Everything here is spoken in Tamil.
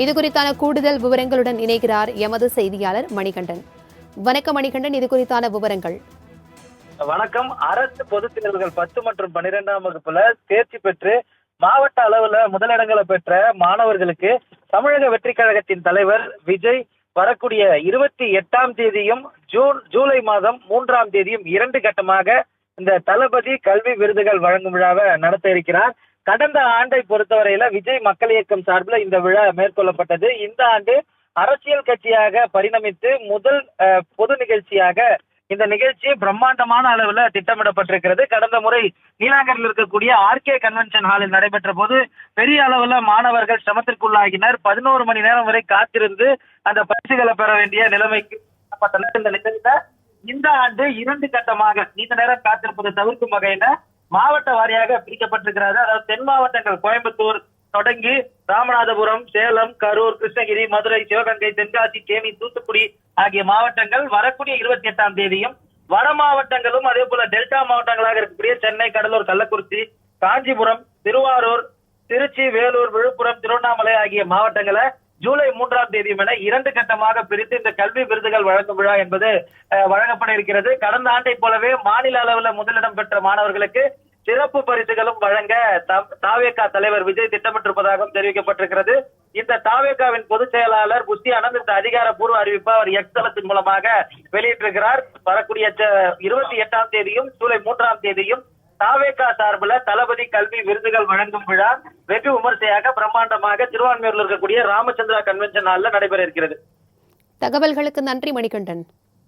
இது குறித்தான கூடுதல் விவரங்களுடன் இணைகிறார் எமது செய்தியாளர் மணிகண்டன். வணக்கம் மணிகண்டன், இது குறித்தான விவரங்கள். வணக்கம். அரசு பொதுத் தேர்வுகள் 10 மற்றும் 12ஆம் வகுப்புல தேர்ச்சி பெற்று மாவட்ட அளவுல முதலிடங்களை பெற்ற மாணவர்களுக்கு தமிழக வெற்றி கழகத்தின் தலைவர் விஜய் வரக்கூடிய 28ஆம் தேதியும் ஜூலை மாதம் 3ஆம் தேதியும் 2 கட்டமாக இந்த தளபதி கல்வி விருதுகள் வழங்கும் விழாவை நடத்த இருக்கிறார். கடந்த ஆண்டை பொறுத்தவரையில விஜய் மக்கள் இயக்கம் சார்பில் இந்த விழா மேற்கொள்ளப்பட்டது. இந்த ஆண்டு அரசியல் கட்சியாக பரிணமித்து முதல் பொது நிகழ்ச்சியாக இந்த நிகழ்ச்சி பிரம்மாண்டமான அளவுல திட்டமிடப்பட்டிருக்கிறது. கடந்த முறை நீலாங்கரில் இருக்கக்கூடிய RK கன்வென்ஷன் ஹாலில் நடைபெற்ற போது பெரிய அளவுல மாணவர்கள் சிரமத்திற்குள்ளாகினர். 11 மணி நேரம் வரை காத்திருந்து அந்த பரிசுகளை பெற வேண்டிய நிலைமைக்கு இந்த நிகழ்ச்சியில இந்த ஆண்டு 2 கட்டமாக நீண்ட நேரம் காத்திருப்பதை தவிர்க்கும் வகையில மாவட்ட வாரியாக பிரிக்கப்பட்டிருக்கிறது. அதாவது தென் மாவட்டங்கள் கோயம்புத்தூர் தொடங்கி ராமநாதபுரம், சேலம், கரூர், கிருஷ்ணகிரி, மதுரை, சிவகங்கை, தென்காசி, தேனி, தூத்துக்குடி ஆகிய மாவட்டங்கள் வரக்கூடிய 28ஆம் தேதியும், வட மாவட்டங்களும் அதே போல டெல்டா மாவட்டங்களாக இருக்கக்கூடிய சென்னை, கடலூர், கள்ளக்குறிச்சி, காஞ்சிபுரம், திருவாரூர், திருச்சி, வேலூர், விழுப்புரம், திருவண்ணாமலை ஆகிய மாவட்டங்களை ஜூலை 3ஆம் தேதியும் என 2 கட்டமாக பிரித்து இந்த கல்வி விருதுகள் வழங்கும் விழா என்பது வழங்கப்பட இருக்கிறது. கடந்த ஆண்டை போலவே மாநில அளவுல முதலிடம் பெற்ற மாணவர்களுக்கு சிறப்பு பரிசுகளும் வழங்க தாவேகா தலைவர் விஜய் திட்டமிட்டிருப்பதாகவும் தெரிவிக்கப்பட்டிருக்கிறது. இந்த தாவேகாவின் பொதுச் செயலாளர் புஷ்டி ஆனந்த் இந்த அதிகாரப்பூர்வ அறிவிப்பை அவர் எக்ஸ் தளத்தின் மூலமாக வெளியிட்டிருக்கிறார். வரக்கூடிய 28ஆம் தேதியும் ஜூலை 3ஆம் தேதியும் தாவேகா சார்பில் தளபதி கல்வி விருதுகள் வழங்கும் விழா வெகு விமர்சையாக பிரம்மாண்டமாக திருவான்மையூரில் இருக்கக்கூடிய ராமச்சந்திரா கன்வென்ஷன் ஹாலில் நடைபெற இருக்கிறது. தகவல்களுக்கு நன்றி மணிகண்டன்.